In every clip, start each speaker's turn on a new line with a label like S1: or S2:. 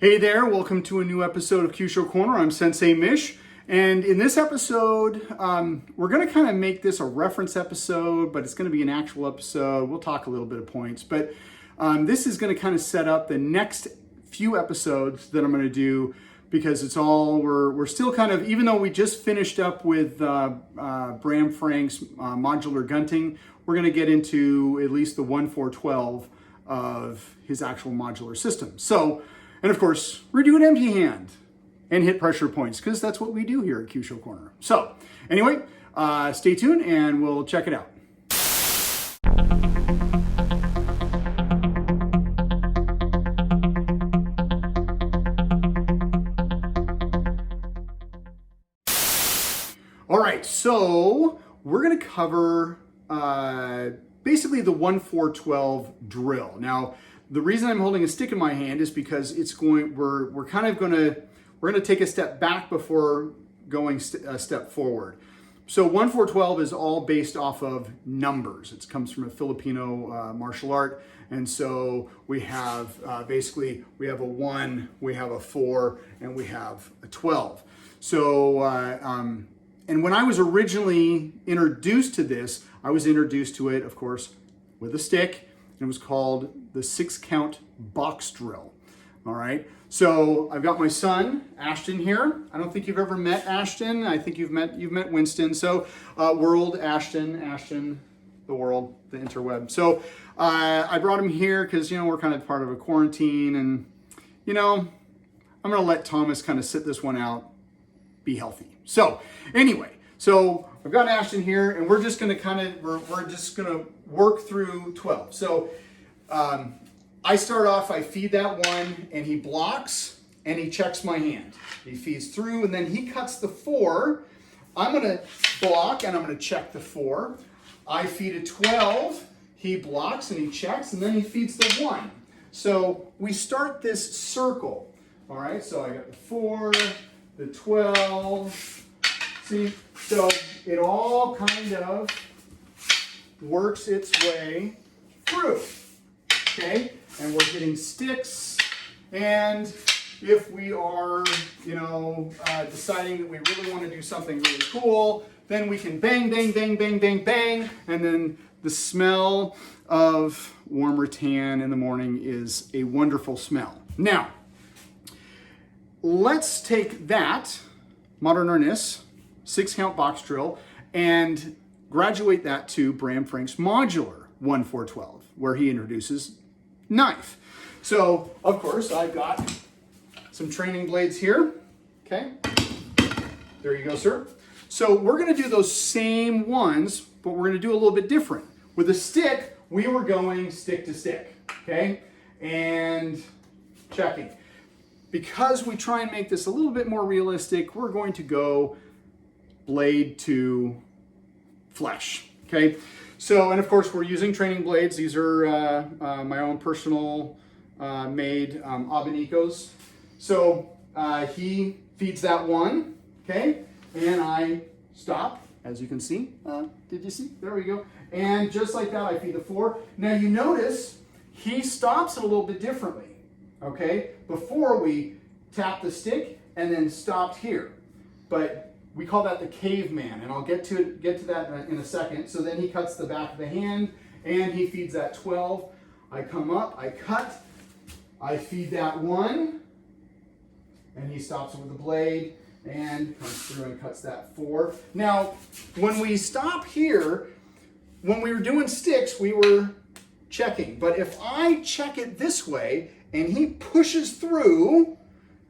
S1: Hey there, welcome to a new episode of Kyusho Korner. I'm Sensei Mish, and in this episode, we're going to kind of make this a reference episode, but it's going to be an actual episode. We'll talk a little bit of points, but this is going to kind of set up the next few episodes that I'm going to do, because it's all, we're still kind of, even though we just finished up with Bram Frank's modular gunting, we're going to get into at least the 1-4-12 of his actual modular system. So, and of course, we're doing empty hand and hit pressure points, because that's what we do here at Kyusho Korner. So anyway, stay tuned and we'll check it out. All right, so we're gonna cover basically the 1-4-12 drill. Now, the reason I'm holding a stick in my hand is because we're gonna take a step back before going a step forward. So 1-4-12 is all based off of numbers. It comes from a Filipino martial art, and so we have basically we have a 1, we have a 4, and we have a 12. So and when I was originally introduced to this, I was introduced to it, of course, with a stick. It was called the 6-count box drill. All right. So I've got my son Ashton here. I don't think you've ever met Ashton. I think you've met Winston. So world Ashton, the world, the interweb. So I brought him here because we're kind of part of a quarantine, and I'm gonna let Thomas kind of sit this one out, be healthy. So anyway, so I've got Ashton here, and we're just gonna we're just gonna work through 12. So I start off, I feed that 1, and he blocks, and he checks my hand. He feeds through, and then he cuts the 4. I'm gonna block, and I'm gonna check the 4. I feed a 12, he blocks, and he checks, and then he feeds the 1. So we start this circle, all right? So I got the 4, the 12, see? So it all kind of works its way through, okay? And we're hitting sticks, and if we are, deciding that we really want to do something really cool, then we can bang, bang, bang, bang, bang, bang, and then the smell of warm rattan in the morning is a wonderful smell. Now, let's take that modernist 6-count box drill and graduate that to Bram Frank's modular 1-4-12, where he introduces knife. So, of course, I've got some training blades here. Okay, there you go, sir. So we're going to do those same ones, but we're going to do a little bit different. With a stick, we were going stick to stick, okay, and checking. Because we try and make this a little bit more realistic, we're going to go blade to flesh, okay? So, and of course, we're using training blades. These are my own personal made abanicos. So he feeds that 1, okay? And I stop, as you can see. Did you see? There we go. And just like that, I feed the 4. Now you notice he stops it a little bit differently, okay? Before we tapped the stick and then stopped here. But we call that the caveman, and I'll get to that in a second. So then he cuts the back of the hand, and he feeds that 12. I come up, I cut, I feed that 1, and he stops it with the blade, and comes through and cuts that 4. Now, when we stop here, when we were doing sticks, we were checking. But if I check it this way, and he pushes through,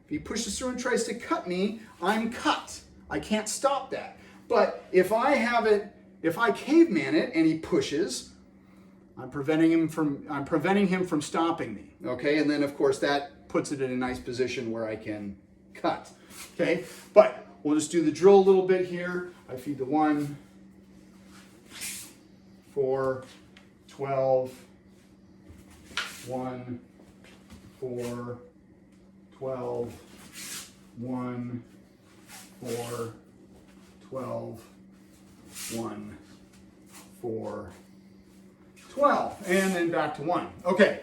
S1: if he pushes through and tries to cut me, I'm cut. I can't stop that. But if I caveman it and he pushes, I'm preventing him from stopping me. Okay, and then of course that puts it in a nice position where I can cut. Okay, but we'll just do the drill a little bit here. I feed the 1, 4, 12, 1, 4, 12, 1, 4, 12, 1, 4, 12, and then back to 1. Okay,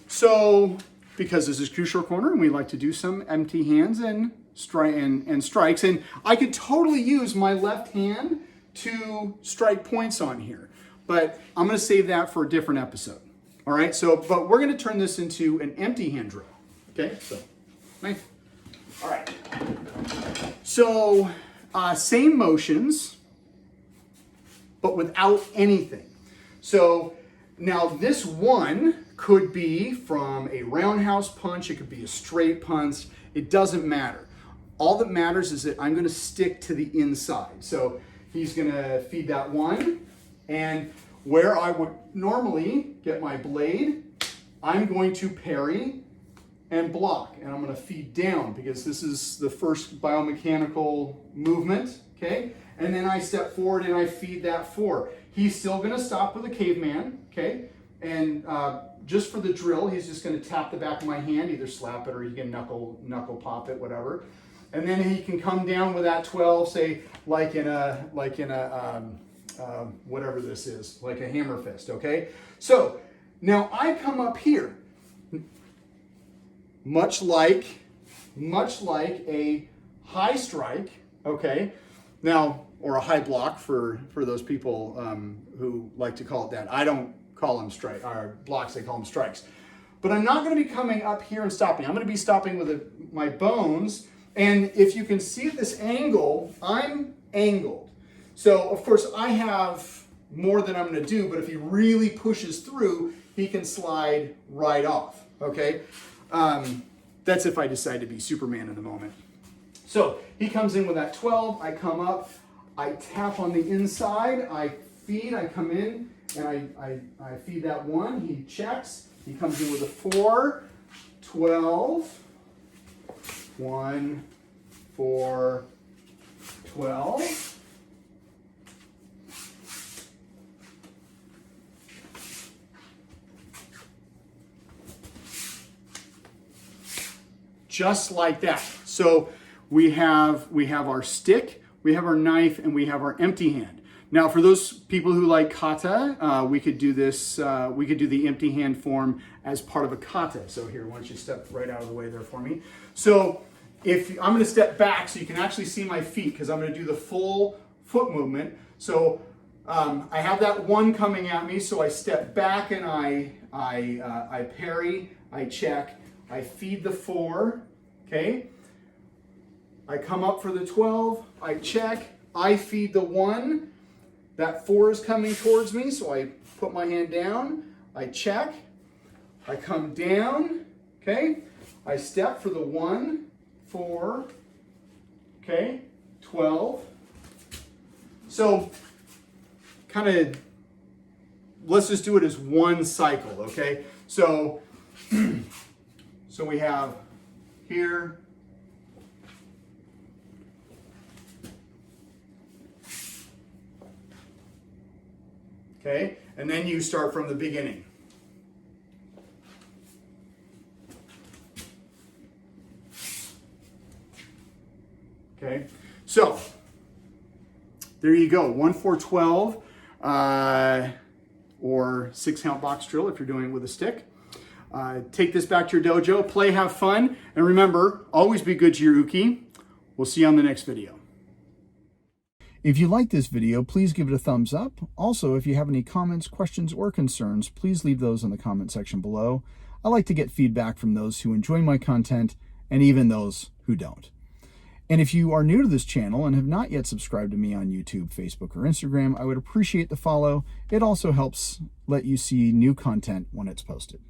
S1: so because this is Kyusho Korner and we like to do some empty hands and strikes. And I could totally use my left hand to strike points on here, but I'm going to save that for a different episode. All right, so, but we're going to turn this into an empty hand drill. Okay, so, nice. All right. So, same motions, but without anything. So, now this one could be from a roundhouse punch, it could be a straight punch, it doesn't matter. All that matters is that I'm going to stick to the inside. So, he's going to feed that one, and where I would normally get my blade, I'm going to parry and block, and I'm going to feed down because this is the first biomechanical movement, okay? And then I step forward and I feed that four. He's still going to stop with a caveman, okay? And just for the drill, he's just going to tap the back of my hand, either slap it or he can knuckle pop it, whatever. And then he can come down with that 12, say like in a whatever this is, like a hammer fist, okay? So now I come up here, much like a high strike, okay? Now, or a high block for those people who like to call it that. I don't call them blocks, I call them strikes. But I'm not going to be coming up here and stopping. I'm going to be stopping with my bones. And if you can see at this angle, I'm angled. So, of course, I have more than I'm going to do, but if he really pushes through, he can slide right off, okay? That's if I decide to be Superman in the moment. So, he comes in with that 12, I come up, I tap on the inside, I feed, I come in, and I feed that one, he checks, he comes in with a 4, 12, 1, 4, 12. Just like that. So we have our stick, we have our knife, and we have our empty hand. Now, for those people who like kata, we could do this. We could do the empty hand form as part of a kata. So here, why don't you step right out of the way there for me? So if I'm going to step back so you can actually see my feet, because I'm going to do the full foot movement. So I have that one coming at me, so I step back and I parry, I check, I feed the 4, okay? I come up for the 12, I check, I feed the 1, that 4 is coming towards me, so I put my hand down, I check, I come down, okay? I step for the 1, 4, okay, 12. So, kind of, let's just do it as one cycle, okay? So, so we have here, okay, and then you start from the beginning. Okay, so there you go, 1, 4, 12, or 6-count box drill if you're doing it with a stick. Take this back to your dojo, play, have fun, and remember, always be good to your uke. We'll see you on the next video. If you like this video, please give it a thumbs up. Also, if you have any comments, questions, or concerns, please leave those in the comment section below. I like to get feedback from those who enjoy my content and even those who don't. And if you are new to this channel and have not yet subscribed to me on YouTube, Facebook, or Instagram, I would appreciate the follow. It also helps let you see new content when it's posted.